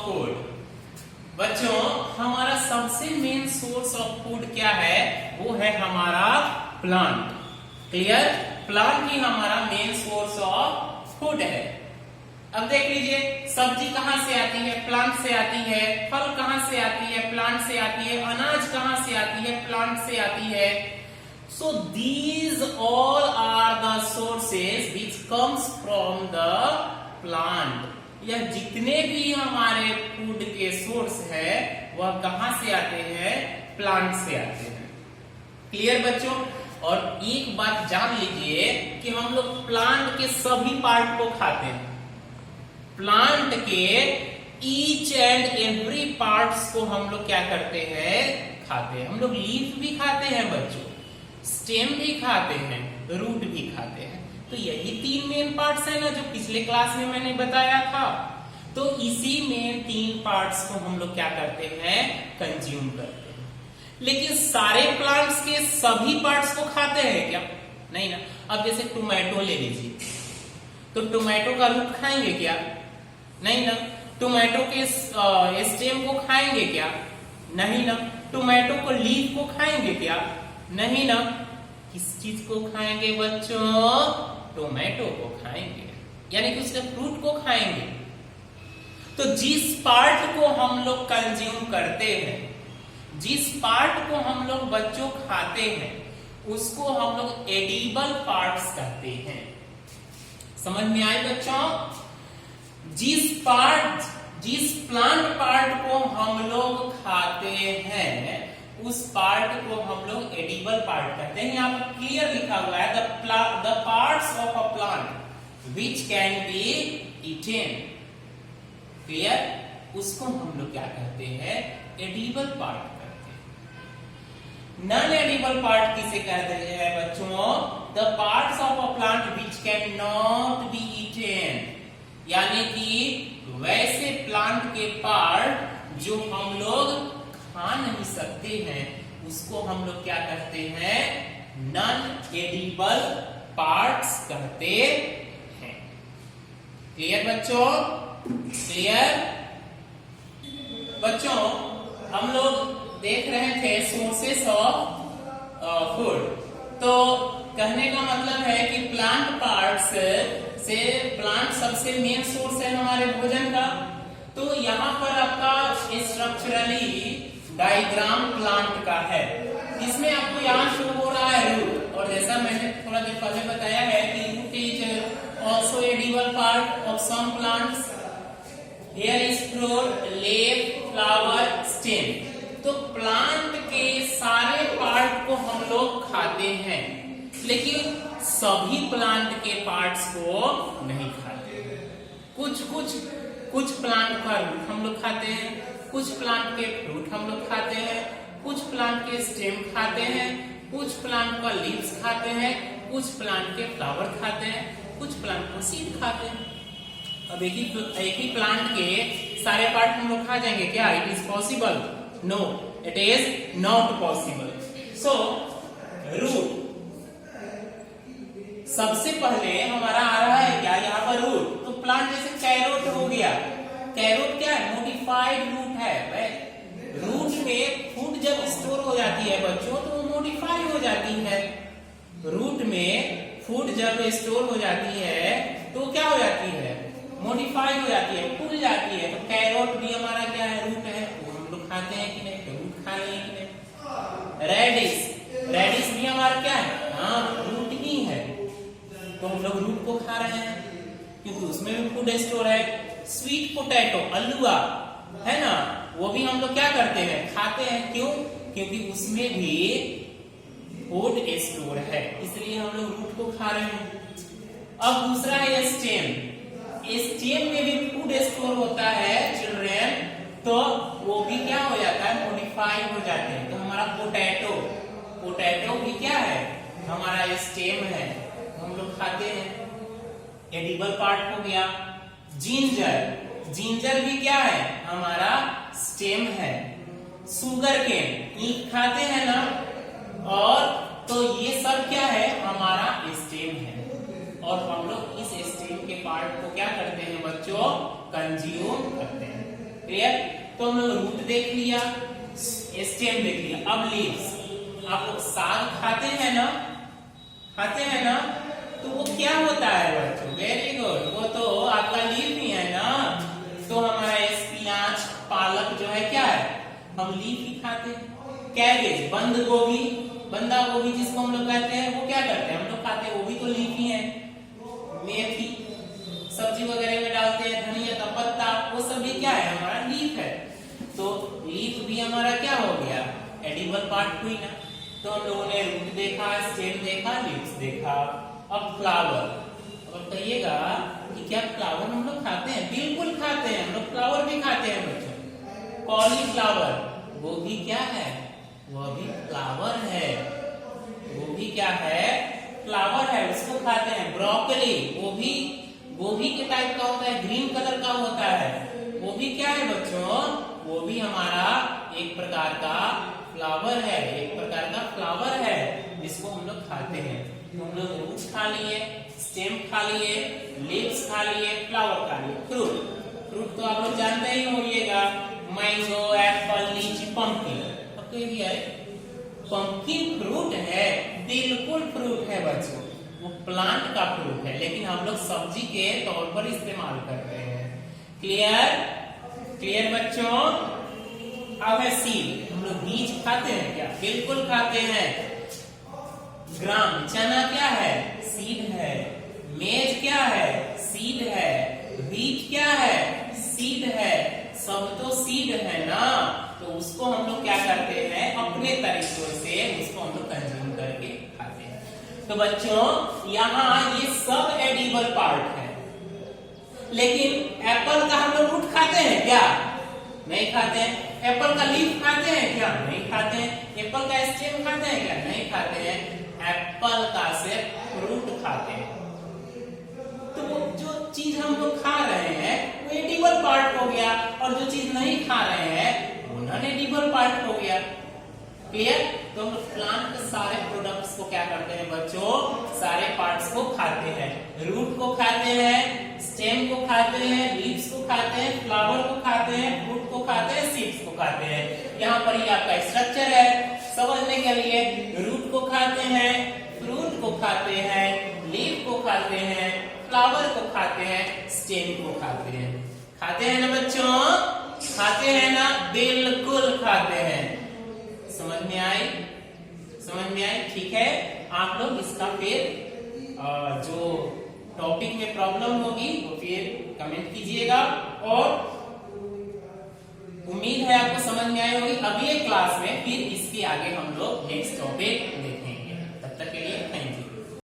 Food. बच्चों हमारा सबसे मेन सोर्स ऑफ फूड क्या है? वो है हमारा प्लांट। क्लियर? प्लांट ही हमारा मेन सोर्स ऑफ फूड है। अब देख लीजिए, सब्जी कहां से आती है? प्लांट से आती है। फल कहां से आती है? प्लांट से आती है। अनाज कहां से आती है? प्लांट से आती है। So these all are the sources which comes from the plant. यह जितने भी हमारे फूड के सोर्स है वह कहां से आते हैं? प्लांट से आते हैं। क्लियर बच्चों? और एक बात जान लीजिए कि हम लोग प्लांट के सभी पार्ट को खाते हैं। प्लांट के ईच एंड एवरी पार्ट्स को हम लोग क्या करते हैं? खाते हैं। हम लोग लीफ भी खाते हैं बच्चों, स्टेम भी खाते हैं, रूट भी खाते हैं। तो यही तीन मेन पार्ट्स है ना जो पिछले क्लास में मैंने बताया था। तो इसी में तीन पार्ट्स को हम लोग क्या करते हैं? कंज्यूम करते हैं। लेकिन सारे प्लांट्स के सभी पार्ट्स को खाते हैं क्या? नहीं ना। अब जैसे टोमेटो ले लीजिए, तो टोमेटो का रूट खाएंगे क्या? नहीं ना। टोमेटो के स्टेम को खाएंगे क्या? नहीं ना। टोमेटो को लीफ को खाएंगे क्या? नहीं ना। किस चीज को खाएंगे बच्चों? टोमेटो को खाएंगे, यानी कि उसके फ्रूट को खाएंगे। तो जिस पार्ट को हम लोग कंज्यूम करते हैं, जिस पार्ट को हम लोग बच्चों खाते हैं, उसको हम लोग एडिबल पार्ट्स कहते हैं। समझ में आए बच्चों? जिस प्लांट पार्ट को हम लोग खाते हैं उस पार्ट को हम लोग एडिबल पार्ट कहते हैं। यहाँ पर क्लियर लिखा हुआ है the parts of a plant which can be eaten. Clear? उसको हम लोग क्या कहते हैं? एडिबल पार्ट कहते हैं। नॉन एडिबल पार्ट किसे कहते हैं बच्चों? The parts of a plant which can not be eaten, यानी कि वैसे प्लांट के पार्ट जो हम लोग खा नहीं सकते हैं उसको हम लोग क्या कहते हैं? नॉन एडिबल पार्ट्स कहते हैं। क्लियर बच्चों? क्लियर बच्चों? हम लोग देख रहे थे सोर्सेस ऑफ फूड। तो कहने का मतलब है कि प्लांट पार्ट्स से प्लांट सबसे मेन सोर्स है हमारे भोजन का। तो यहाँ पर आपका स्ट्रक्चरली डायग्राम प्लांट का है। इसमें आपको यहाँ शो हो रहा है रूट, और जैसा मैंने थोड़ा देर पहले बताया है कि root is also edible part of some plants. Here is fruit, leaf, flower, stem. तो प्लांट के सारे पार्ट को हम लोग खाते हैं, लेकिन सभी प्लांट के पार्ट्स को नहीं खाते। कुछ प्लांट का रूट हम लोग खाते हैं, कुछ प्लांट के फ्रूट हम लोग खाते हैं, कुछ प्लांट के स्टेम खाते हैं, कुछ प्लांट का लीव्स खाते हैं, कुछ प्लांट के फ्लावर खाते हैं, कुछ प्लांट को सीड खाते हैं। अब एक ही प्लांट के सारे पार्ट हम लोग खा जाएंगे क्या? It is possible? No, it is not possible. So root सबसे पहले हमारा आ रहा है क्या? यहाँ पर रूट। तो प्लांट जैसे कैरोट हो गया। कैरोट क्या है? मोडिफाइड रूट है। रूट में फूड जब स्टोर हो जाती है बच्चों तो वो मोडिफाई हो जाती है। रूट में फूड जब स्टोर हो जाती है तो क्या हो जाती है? मोडिफाई हो जाती है, फूल जाती है। तो कैरोट भी हमारा क्या है? रूट है। वो हम लोग खाते हैं कि नहीं? तो रूट खा रहे हैं कि नहीं? रेडिश भी हमारा क्या है? हाँ, रूट ही है। तो हम लोग रूट को खा रहे हैं क्योंकि उसमें भी फूड स्टोर है। स्वीट पोटैटो, आलूआ है ना, वो भी हम लोग क्या करते हैं? खाते हैं। क्यों? क्योंकि उसमें भी फूड स्टोर है, इसलिए हम लोग रूट को खा रहे हैं। अब दूसरा है स्टेम। स्टेम में भी फूड स्टोर होता है चिल्ड्रेन, तो वो भी क्या हो जाता है? मॉडिफाई हो जाते हैं। तो हमारा पोटैटो भी क्या है? हमारा स्टेम है, हम लोग खाते हैं। एडिबल पार्ट हो गया। जिंजर भी क्या है? हमारा स्टेम है। शुगर केन ईख खाते हैं ना, और तो ये सब क्या है? हमारा स्टेम है। और हम लोग इस स्टेम के पार्ट को क्या करते हैं बच्चों? कंज्यूम करते हैं। क्लियर? तो हम लोग रूट देख लिया, स्टेम देख लिया, अब लीव्स। आप लोग साग खाते हैं ना, खाते हैं ना, तो वो क्या होता है बच्चों? वेरी गुड, वो तो आपका लीफ ही है ना। तो हमारा स्पिनाच, पालक जो है क्या है, हम लीफ ही खाते हैं। कैबेज, बंद गोभी, बंदा गोभी जिसको हम लोग कहते हैं, वो क्या करते हैं हम लोग खाते हैं, वो भी तो लीफ ही है। मेथी सब्जी वगैरह में डालते हैं, धनिया का पत्ता, वो सब भी क्या है, हमारा लीफ है। तो लीफ भी हमारा क्या हो गया, एडिबल पार्ट हुई ना। तो हम लोगों ने रूट देखा, स्टेम देखा, लीव्स देखा। अब फ्लावर, अब कहिएगा कि क्या फ्लावर हम लोग खाते हैं? बिल्कुल खाते हैं, हम लोग फ्लावर भी खाते हैं बच्चों। कॉलीफ्लावर, वो भी क्या है, वह भी फ्लावर है, वो भी क्या है, फ्लावर है, उसको खाते हैं। ब्रोकली, वो भी गोभी के टाइप का होता है, ग्रीन कलर का होता है, वो भी क्या है बच्चों, वो भी हमारा एक प्रकार का फ्लावर है, एक प्रकार का फ्लावर है जिसको हम लोग खाते हैं। तो हम लोग रूट्स खा लिए, स्टेम खा लिए, लीव्स खा लिए, फ्लावर खा लिए। फ्रूट, फ्रूट तो आप लोग जानते ही होइएगा, मैंगो, एप्पल, लीची, पंपकिन। अब तो ये है पंपकिन फ्रूट है, बिल्कुल फ्रूट है बच्चों, वो प्लांट का फ्रूट है, लेकिन हम लोग सब्जी के तौर पर इस्तेमाल करते हैं। क्लियर? क्लियर बच्चों? अब है सीड, हम लोग बीज खाते हैं क्या? बिल्कुल खाते हैं। ग्राम, चना क्या है, सीड है। मेज क्या है, सीड है। व्हीट क्या है, सीड है। सब तो सीड है ना, तो उसको हम लोग क्या करते हैं, अपने तरीकों से उसको हम लोग कंज्यूम करके खाते हैं। तो बच्चों यहाँ ये सब एडिबल पार्ट है, लेकिन एप्पल का हम लोग रूट खाते हैं क्या? नहीं खाते हैं। एप्पल का लीफ खाते हैं क्या? नहीं खाते हैं। एप्पल का स्टेम खाते हैं क्या? नहीं खाते हैं। एप्पल का सिर्फ फ्रूट खाते हैं। तो वो जो चीज हम लोग खा रहे हैं वो एडिबल पार्ट हो गया, और जो चीज नहीं खा रहे हैं वो नॉन एडिबल पार्ट हो गया। क्लियर? तो हम प्लांट के सारे प्रोडक्ट्स को क्या करते हैं बच्चों, सारे पार्ट्स को खाते हैं। रूट को खाते हैं, स्टेम को खाते हैं, लीव्स को खाते हैं, फ्लावर को खाते हैं, फ्रूट को खाते हैं, सीड्स को खाते हैं। यहाँ पर ये आपका स्ट्रक्चर है समझने के लिए। रूट को खाते हैं, फ्रूट को खाते हैं, लीफ को खाते हैं, फ्लावर को खाते हैं, स्टेम को खाते हैं। खाते हैं ना बच्चों? खाते हैं ना? बिल्कुल खाते हैं। समझ में आई? समझ में आई? ठीक है, आप लोग इसका फिर जो टॉपिक में प्रॉब्लम होगी वो फिर कमेंट कीजिएगा, और उम्मीद है आपको समझ में आई होगी। अगले क्लास में फिर इसके आगे हम लोग नेक्स्ट टॉपिक